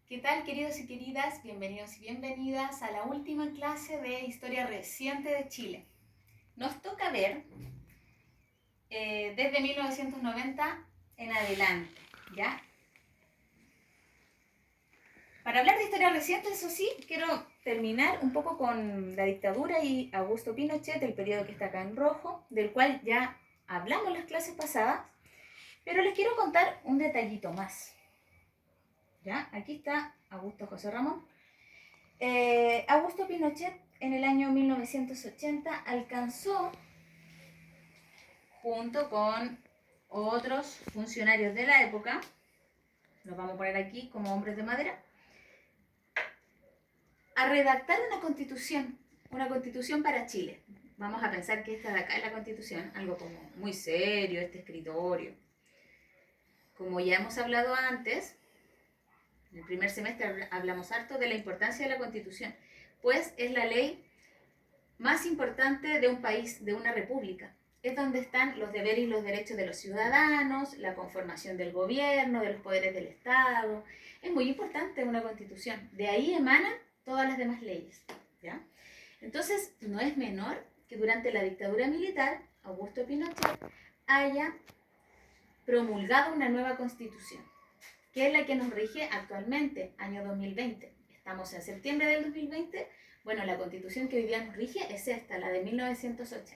¿Qué tal, queridos y queridas? Bienvenidos y bienvenidas a la última clase de Historia Reciente de Chile. Nos toca ver desde 1990 en adelante, ¿ya? Para hablar de historia reciente, eso sí, quiero terminar un poco con la dictadura y Augusto Pinochet, el periodo que está acá en rojo, del cual ya hablamos en las clases pasadas, pero les quiero contar un detallito más. ¿Ya? Aquí está Augusto José Ramón. Augusto Pinochet en el año 1980 alcanzó, junto con otros funcionarios de la época, los vamos a poner aquí como hombres de madera, a redactar una constitución para Chile. Vamos a pensar que esta de acá es la constitución, algo como muy serio, este escritorio. Como ya hemos hablado antes, en el primer semestre hablamos harto de la importancia de la constitución, pues es la ley más importante de un país, de una república. Es donde están los deberes y los derechos de los ciudadanos, la conformación del gobierno, de los poderes del Estado. Es muy importante una constitución. De ahí emanan todas las demás leyes, ¿ya? Entonces, no es menor que durante la dictadura militar, Augusto Pinochet haya promulgado una nueva constitución, que es la que nos rige actualmente, año 2020. Estamos en septiembre del 2020. Bueno, la constitución que hoy día nos rige es esta, la de 1980.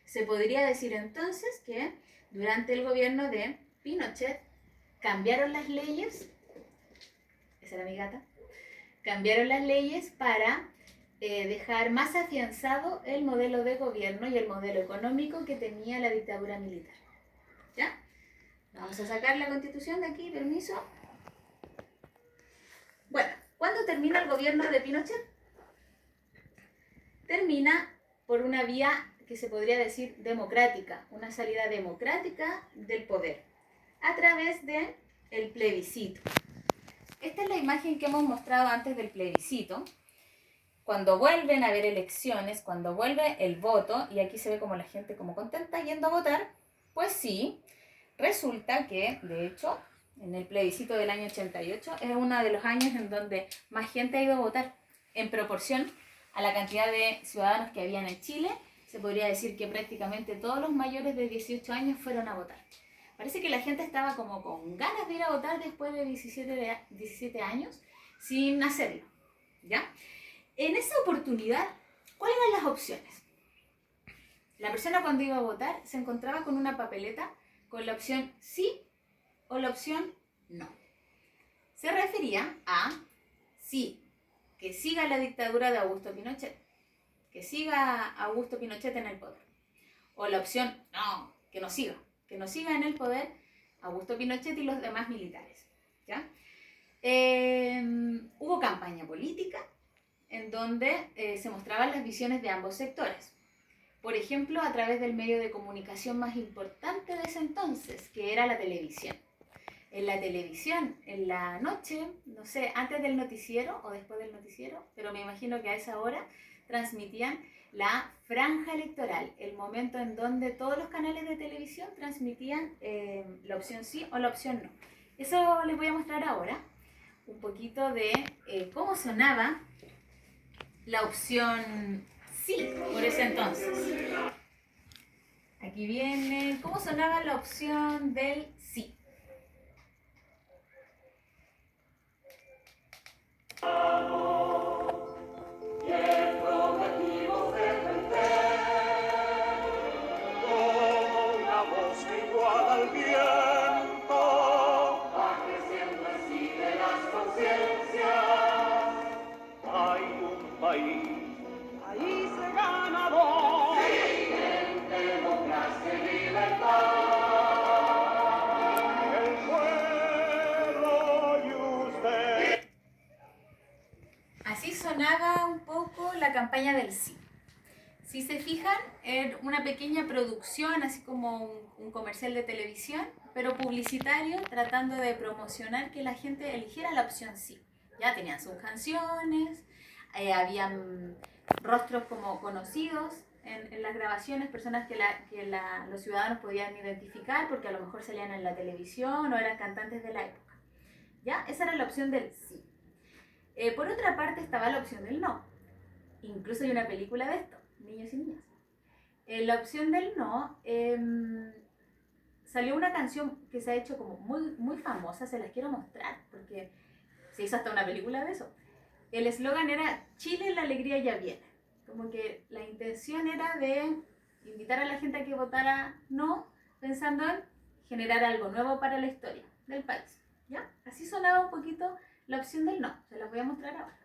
Se podría decir entonces que durante el gobierno de Pinochet cambiaron las leyes, esa era mi gata, cambiaron las leyes para dejar más afianzado el modelo de gobierno y el modelo económico que tenía la dictadura militar. ¿Ya? Vamos a sacar la constitución de aquí, permiso. Bueno, ¿cuándo termina el gobierno de Pinochet? Termina por una vía que se podría decir democrática, una salida democrática del poder, a través del plebiscito. Esta es la imagen que hemos mostrado antes del plebiscito. Cuando vuelven a haber elecciones, cuando vuelve el voto, y aquí se ve como la gente como contenta yendo a votar, pues sí, resulta que, de hecho, en el plebiscito del año 88 es uno de los años en donde más gente ha ido a votar en proporción a la cantidad de ciudadanos que habían en Chile. Se podría decir que prácticamente todos los mayores de 18 años fueron a votar. Parece que la gente estaba como con ganas de ir a votar después de 17 años sin hacerlo, ¿ya? En esa oportunidad, ¿cuáles eran las opciones? La persona cuando iba a votar se encontraba con una papeleta con la opción sí o la opción no. Se refería a sí, que siga la dictadura de Augusto Pinochet, que siga Augusto Pinochet en el poder. O la opción no, que no siga en el poder Augusto Pinochet y los demás militares. ¿Ya? Hubo campaña política en donde se mostraban las visiones de ambos sectores. Por ejemplo, a través del medio de comunicación más importante de ese entonces, que era la televisión. En la televisión, en la noche, no sé, antes del noticiero o después del noticiero, pero me imagino que a esa hora transmitían la franja electoral, el momento en donde todos los canales de televisión transmitían la opción sí o la opción no. Eso les voy a mostrar ahora, un poquito de cómo sonaba la opción sí por ese entonces. Aquí viene cómo sonaba la opción del sí. Así sonaba un poco la campaña del sí. Si se fijan, era una pequeña producción, así como un comercial de televisión, pero publicitario, tratando de promocionar que la gente eligiera la opción sí. Ya tenían sus canciones, habían rostros como conocidos en las grabaciones, personas que los ciudadanos podían identificar porque a lo mejor salían en la televisión o eran cantantes de la época. ¿Ya? Esa era la opción del sí. Por otra parte estaba la opción del no. Incluso hay una película de esto, niños y niñas. La opción del no, salió una canción que se ha hecho como muy famosa, se las quiero mostrar, porque se hizo hasta una película de eso. El eslogan era Chile, la alegría ya viene. Como que la intención era de invitar a la gente a que votara no, pensando en generar algo nuevo para la historia del país. ¿Ya? Así sonaba un poquito la opción del no. Se las voy a mostrar ahora.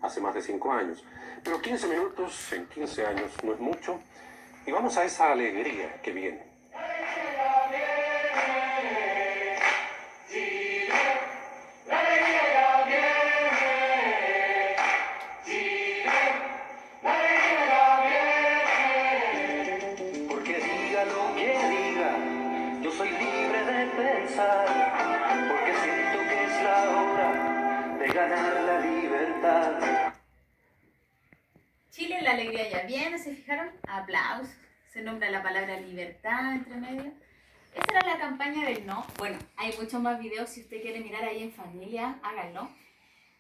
Hace más de 5 años. Pero 15 minutos en 15 años no es mucho. Y vamos a esa alegría que viene. Porque diga lo que diga, yo soy libre de pensar. Porque siento que es la hora de ganar la libertad. Chile, la alegría ya viene, ¿se fijaron? Aplausos. Se nombra la palabra libertad entre medio. Esa era la campaña del no. Bueno, hay muchos más videos, si usted quiere mirar ahí en familia, háganlo.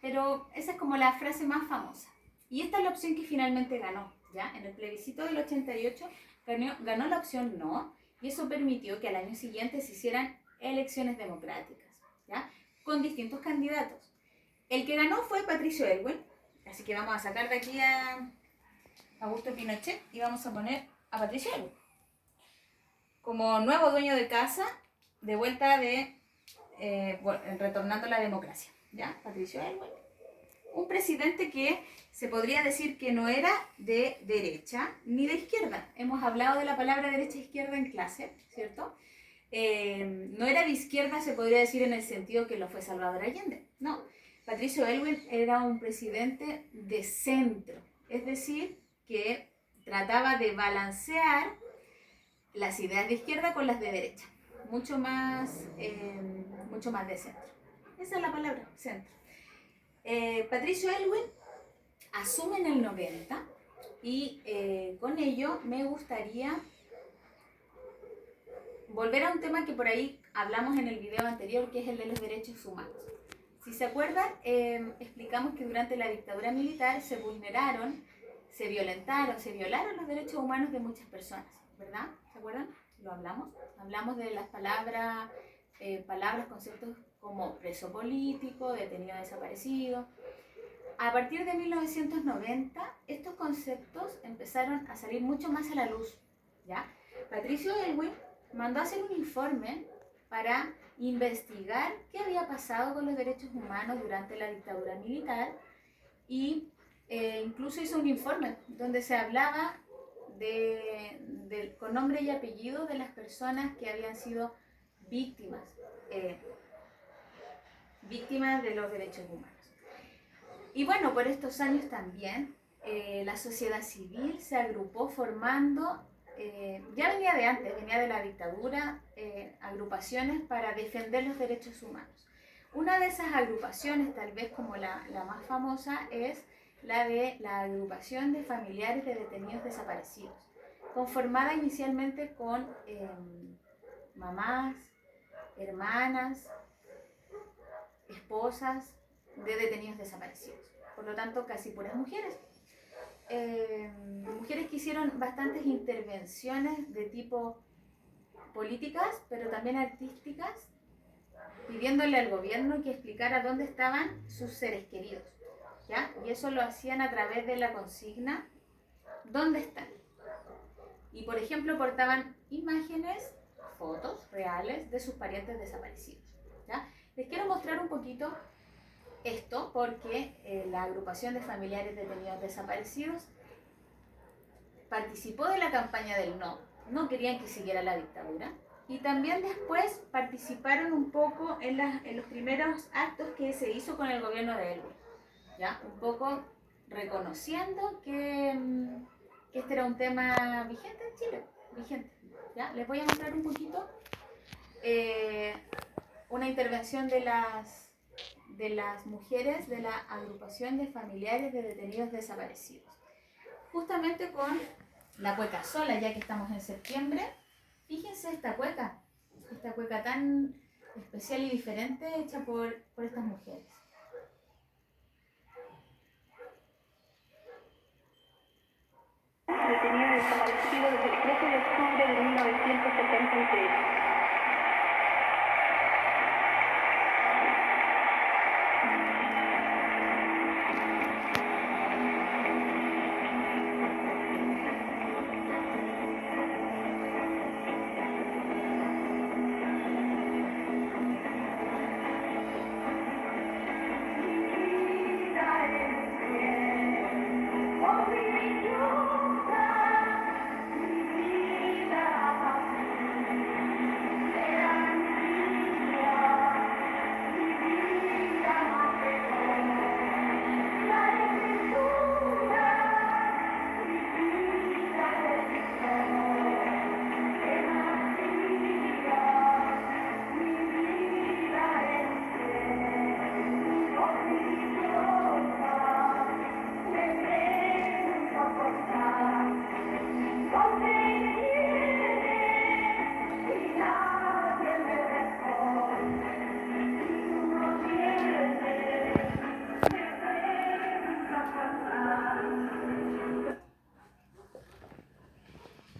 Pero esa es como la frase más famosa. Y esta es la opción que finalmente ganó, ¿ya? En el plebiscito del 88 ganó la opción no, y eso permitió que al año siguiente se hicieran elecciones democráticas, ¿ya? Con distintos candidatos. El que ganó fue Patricio Aylwin, así que vamos a sacar de aquí a Augusto Pinochet y vamos a poner a Patricio Aylwin como nuevo dueño de casa, de vuelta de retornando a la democracia, ¿ya? Patricio Aylwin, un presidente que se podría decir que no era de derecha ni de izquierda. Hemos hablado de la palabra derecha e izquierda en clase, ¿cierto? No era de izquierda, se podría decir en el sentido que lo fue Salvador Allende. No, Patricio Aylwin era un presidente de centro, es decir, que trataba de balancear las ideas de izquierda con las de derecha, mucho más de centro. Esa es la palabra, centro. Patricio Aylwin asume en el 90 y con ello me gustaría volver a un tema que por ahí hablamos en el video anterior, que es el de los derechos humanos. Si se acuerdan, explicamos que durante la dictadura militar se vulneraron, se violaron los derechos humanos de muchas personas, ¿verdad? ¿Se acuerdan? Lo hablamos. Hablamos de las palabras, conceptos como preso político, detenido desaparecido. A partir de 1990, estos conceptos empezaron a salir mucho más a la luz, ¿ya? Patricio Aylwin mandó a hacer un informe para investigar qué había pasado con los derechos humanos durante la dictadura militar y incluso hizo un informe donde se hablaba con nombre y apellido de las personas que habían sido víctimas de los derechos humanos. Y bueno, por estos años también la sociedad civil se agrupó formando, ya venía de antes, venía de la dictadura, agrupaciones para defender los derechos humanos. Una de esas agrupaciones, tal vez como la más famosa, es la de la agrupación de familiares de detenidos desaparecidos, conformada inicialmente con mamás, hermanas, esposas de detenidos desaparecidos. Por lo tanto, casi puras mujeres. Mujeres que hicieron bastantes intervenciones de tipo políticas, pero también artísticas, pidiéndole al gobierno que explicara dónde estaban sus seres queridos, ¿ya? Y eso lo hacían a través de la consigna ¿dónde están? Y por ejemplo portaban imágenes, fotos reales de sus parientes desaparecidos, ¿ya? Les quiero mostrar un poquito esto porque la agrupación de familiares detenidos desaparecidos participó de la campaña del no querían que siguiera la dictadura, y también después participaron un poco en los primeros actos que se hizo con el gobierno de Aylwin, ¿ya? Un poco reconociendo que este era un tema vigente en Chile, vigente, ¿ya? Les voy a mostrar un poquito una intervención de las mujeres de la agrupación de familiares de detenidos desaparecidos. justamente con la cueca sola, ya que estamos en septiembre. Fíjense esta cueca tan especial y diferente hecha por estas mujeres. Detenido y desaparecido desde el 13 de octubre de 1973.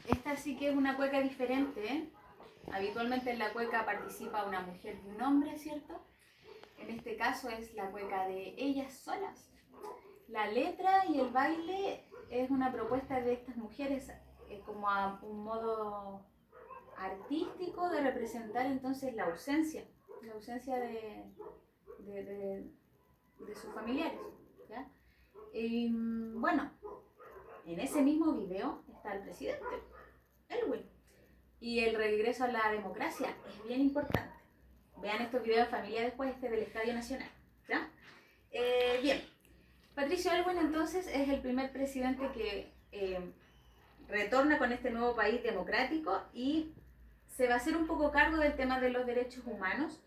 Esta sí que es una cueca diferente, ¿eh? Habitualmente en la cueca participa una mujer y un hombre, ¿cierto? En este caso es la cueca de ellas solas. La letra y el baile es una propuesta de estas mujeres como a un modo artístico de representar entonces la ausencia de sus familiares, ¿ya? Y bueno, en ese mismo video está el presidente, Elwin, y el regreso a la democracia es bien importante. Vean estos videos en familia después del Estadio Nacional, ¿ya? Bien, Patricio Elwin entonces es el primer presidente que retorna con este nuevo país democrático y se va a hacer un poco cargo del tema de los derechos humanos.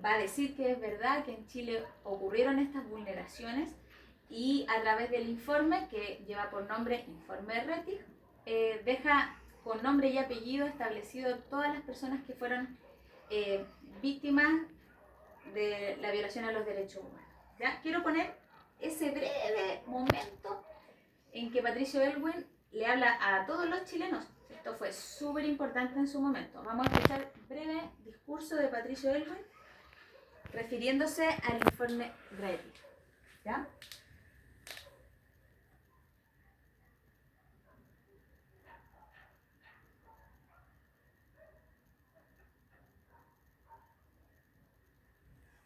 Va a decir que es verdad que en Chile ocurrieron estas vulneraciones y a través del informe que lleva por nombre Informe Rettig, deja con nombre y apellido establecido todas las personas que fueron víctimas de la violación a los derechos humanos. ¿Ya? Quiero poner ese breve momento en que Patricio Elwin le habla a todos los chilenos. Esto fue súper importante en su momento. Vamos a escuchar breve discurso de Patricio Elwin refiriéndose al informe Rettig. ¿Ya?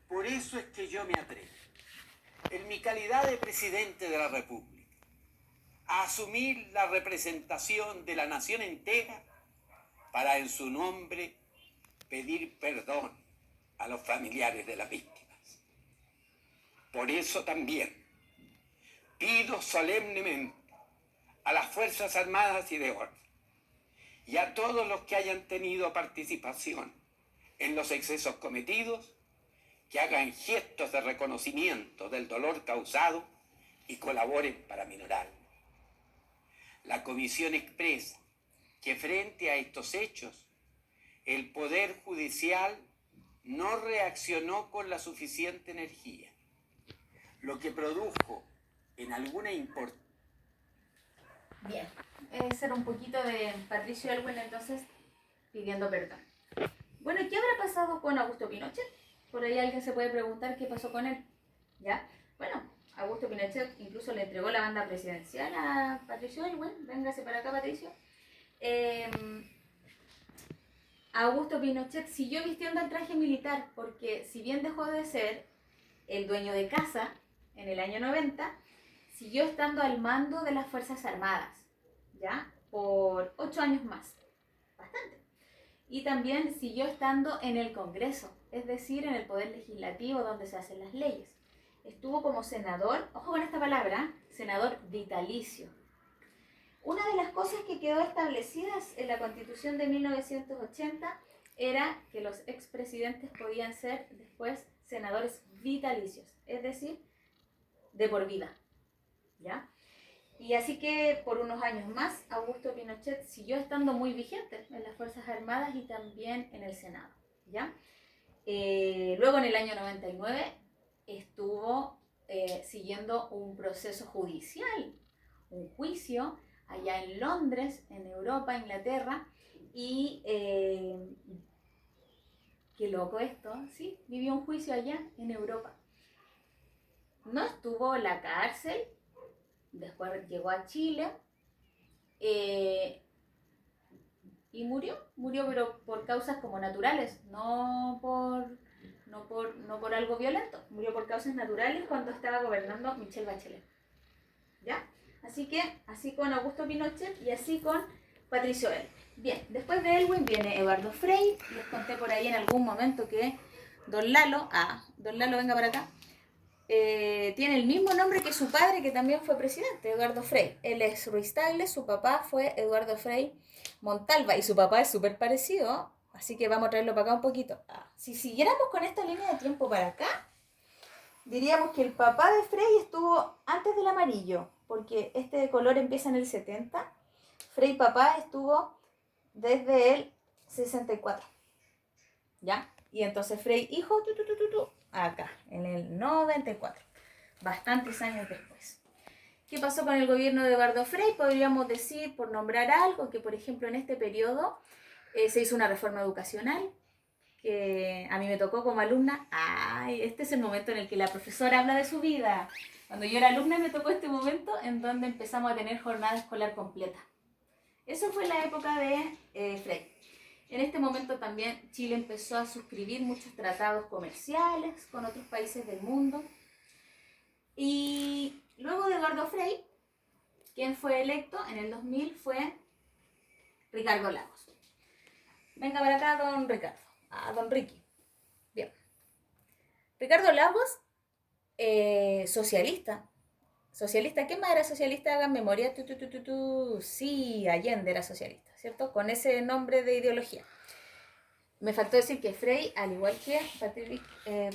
Por eso es que yo me atrevo, en mi calidad de presidente de la República, a asumir la representación de la nación entera para en su nombre pedir perdón a los familiares de las víctimas. Por eso también pido solemnemente a las Fuerzas Armadas y de Orden y a todos los que hayan tenido participación en los excesos cometidos que hagan gestos de reconocimiento del dolor causado y colaboren para minorarlo. La Comisión expresa que frente a estos hechos, el Poder Judicial no reaccionó con la suficiente energía, lo que produjo en alguna importancia. Bien, ese era un poquito de Patricio Elwin entonces pidiendo perdón. Bueno, ¿qué habrá pasado con Augusto Pinochet? Por ahí alguien se puede preguntar qué pasó con él. ¿Ya? Bueno, Augusto Pinochet incluso le entregó la banda presidencial a Patricio Elwin. Véngase para acá, Patricio. Augusto Pinochet siguió vistiendo el traje militar porque si bien dejó de ser el dueño de casa en el año 90, siguió estando al mando de las Fuerzas Armadas, ¿ya? Por 8 años más. Bastante. Y también siguió estando en el Congreso, es decir, en el Poder Legislativo donde se hacen las leyes. Estuvo como senador, ojo con esta palabra, senador vitalicio. Una de las cosas que quedó establecidas en la Constitución de 1980 era que los expresidentes podían ser después senadores vitalicios, es decir, de por vida, ¿ya? Y así que por unos años más, Augusto Pinochet siguió estando muy vigente en las Fuerzas Armadas y también en el Senado, ¿ya? Luego en el año 99 estuvo siguiendo un proceso judicial, un juicio allá en Londres, en Europa, Inglaterra, y qué loco esto, ¿sí? Vivió un juicio allá en Europa. No estuvo en la cárcel, después llegó a Chile y murió pero por causas como naturales, no por algo violento, murió por causas naturales cuando estaba gobernando Michelle Bachelet, ¿ya? Así que, así con Augusto Pinochet y así con Patricio Elwin. Bien, después de Elwin viene Eduardo Frei. Les conté por ahí en algún momento que Don Lalo, venga para acá, tiene el mismo nombre que su padre, que también fue presidente, Eduardo Frei. Él es Ruiz Tagle, su papá fue Eduardo Frei Montalva, y su papá es súper parecido, así que vamos a traerlo para acá un poquito. Si siguiéramos con esta línea de tiempo para acá, diríamos que el papá de Frei estuvo antes del amarillo, porque este de color empieza en el 70. Frei papá estuvo desde el 64, ¿ya? Y entonces Frei hijo, acá, en el 94, bastantes años después. ¿Qué pasó con el gobierno de Eduardo Frei? Podríamos decir, por nombrar algo, que por ejemplo en este periodo se hizo una reforma educacional, que a mí me tocó como alumna. Este es el momento en el que la profesora habla de su vida. Cuando yo era alumna me tocó este momento en donde empezamos a tener jornada escolar completa. Eso fue la época de Frei. En este momento también Chile empezó a suscribir muchos tratados comerciales con otros países del mundo. Y luego de Eduardo Frei, quien fue electo en el 2000 fue Ricardo Lagos. Venga para acá, don Ricardo. Don Ricky. Bien. Ricardo Lagos, socialista. Socialista, ¿qué más era socialista? Hagan memoria. Sí, Allende era socialista, ¿cierto? Con ese nombre de ideología. Me faltó decir que Frei, al igual que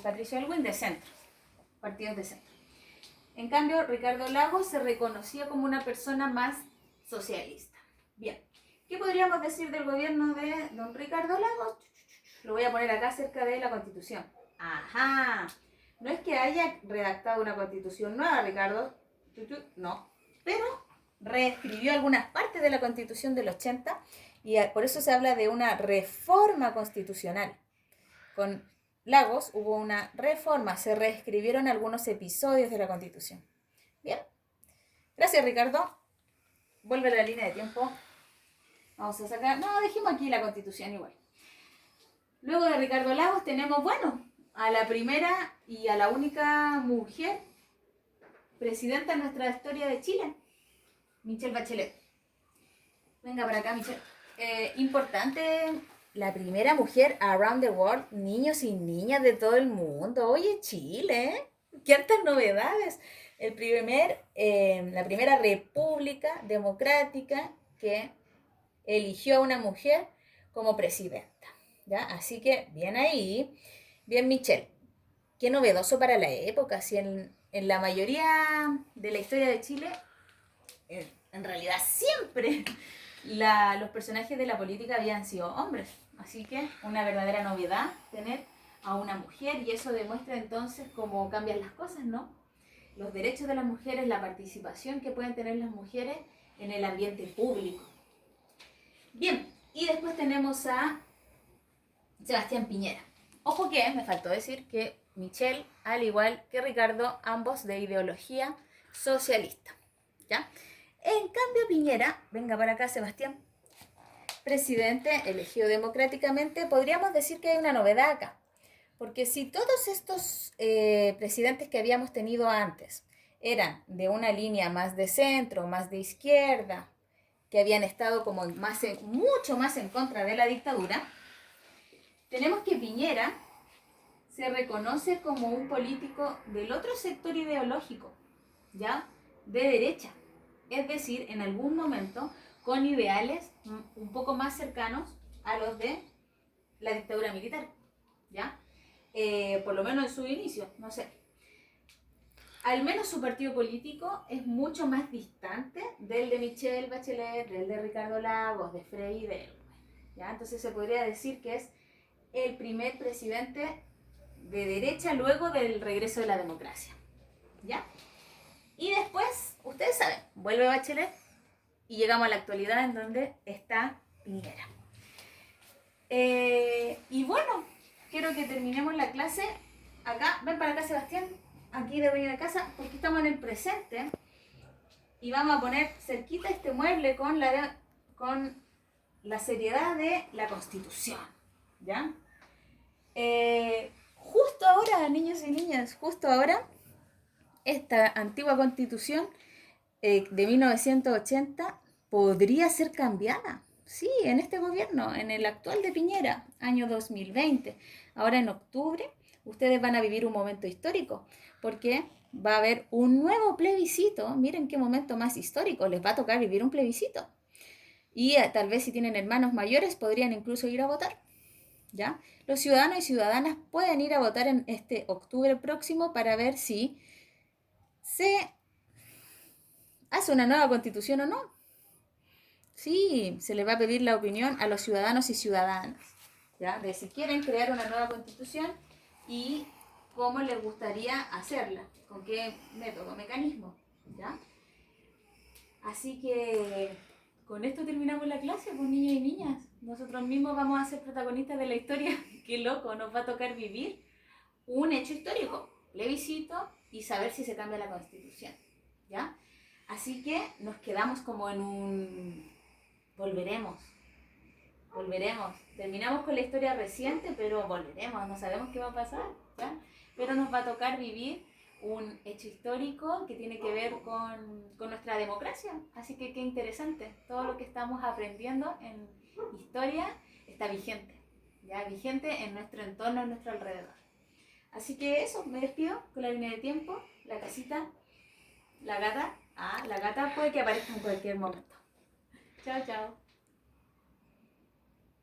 Patricio Elwin, de centro. Partidos de centro. En cambio, Ricardo Lagos se reconocía como una persona más socialista. Bien. ¿Qué podríamos decir del gobierno de don Ricardo Lagos? Lo voy a poner acá cerca de la Constitución. Ajá. No es que haya redactado una Constitución nueva, Ricardo. No. Pero reescribió algunas partes de la Constitución del 80 y por eso se habla de una reforma constitucional. Con Lagos hubo una reforma, se reescribieron algunos episodios de la Constitución. Bien. Gracias, Ricardo. Vuelve a la línea de tiempo. Vamos a sacar... No, dejemos aquí la Constitución igual. Luego de Ricardo Lagos tenemos, a la primera y a la única mujer presidenta en nuestra historia de Chile, Michelle Bachelet. Venga para acá, Michelle. Importante, la primera mujer around the world, niños y niñas de todo el mundo. Oye, Chile, ¿eh? ¡Qué hartas novedades! La primera república democrática que eligió a una mujer como presidenta, ¿ya? Así que, bien ahí, bien Michelle. Qué novedoso para la época, si en la mayoría de la historia de Chile, en realidad siempre los personajes de la política habían sido hombres. Así que una verdadera novedad tener a una mujer, y eso demuestra entonces cómo cambian las cosas, ¿no? Los derechos de las mujeres, la participación que pueden tener las mujeres en el ambiente público. Bien, y después tenemos a Sebastián Piñera. Ojo que me faltó decir que Michelle, al igual que Ricardo, ambos de ideología socialista, ¿ya? En cambio Piñera, venga para acá Sebastián, presidente elegido democráticamente, podríamos decir que hay una novedad acá. Porque si todos estos presidentes que habíamos tenido antes eran de una línea más de centro, más de izquierda, que habían estado como mucho más en contra de la dictadura, tenemos que Piñera se reconoce como un político del otro sector ideológico, ¿ya? De derecha. Es decir, en algún momento con ideales un poco más cercanos a los de la dictadura militar, ¿ya? Por lo menos en su inicio, no sé. al menos su partido político es mucho más distante del de Michelle Bachelet, del de Ricardo Lagos, de Frei y de él. ¿Ya? Entonces se podría decir que es el primer presidente de derecha luego del regreso de la democracia. ¿Ya? Y después, ustedes saben, vuelve Bachelet y llegamos a la actualidad en donde está Piñera. Y bueno, quiero que terminemos la clase acá. Ven para acá, Sebastián, aquí de dueño de casa, porque estamos en el presente y vamos a poner cerquita este mueble con la seriedad de la Constitución. ¿Ya? Justo ahora, niños y niñas, justo ahora, esta antigua Constitución de 1980 podría ser cambiada. Sí, en este gobierno, en el actual de Piñera, año 2020. Ahora en octubre, ustedes van a vivir un momento histórico, porque va a haber un nuevo plebiscito. Miren qué momento más histórico, les va a tocar vivir un plebiscito. Y tal vez si tienen hermanos mayores, podrían incluso ir a votar. ¿Ya? Los ciudadanos y ciudadanas pueden ir a votar en este octubre próximo para ver si se hace una nueva constitución o no. Sí, se les va a pedir la opinión a los ciudadanos y ciudadanas, ¿ya? De si quieren crear una nueva constitución y cómo les gustaría hacerla, con qué método, mecanismo, ¿ya? Así que con esto terminamos la clase, pues niños y niñas. Nosotros mismos vamos a ser protagonistas de la historia. Qué loco, nos va a tocar vivir un hecho histórico, plebiscito y saber si se cambia la constitución, ¿ya? Así que nos quedamos como en un... volveremos. Terminamos con la historia reciente, pero volveremos, no sabemos qué va a pasar, ¿ya? Pero nos va a tocar vivir un hecho histórico que tiene que ver con nuestra democracia. Así que qué interesante, todo lo que estamos aprendiendo en historia está vigente, ya vigente en nuestro entorno, en nuestro alrededor. Así que eso, me despido con la línea de tiempo, la casita, la gata. La gata puede que aparezca en cualquier momento. Chao, chao.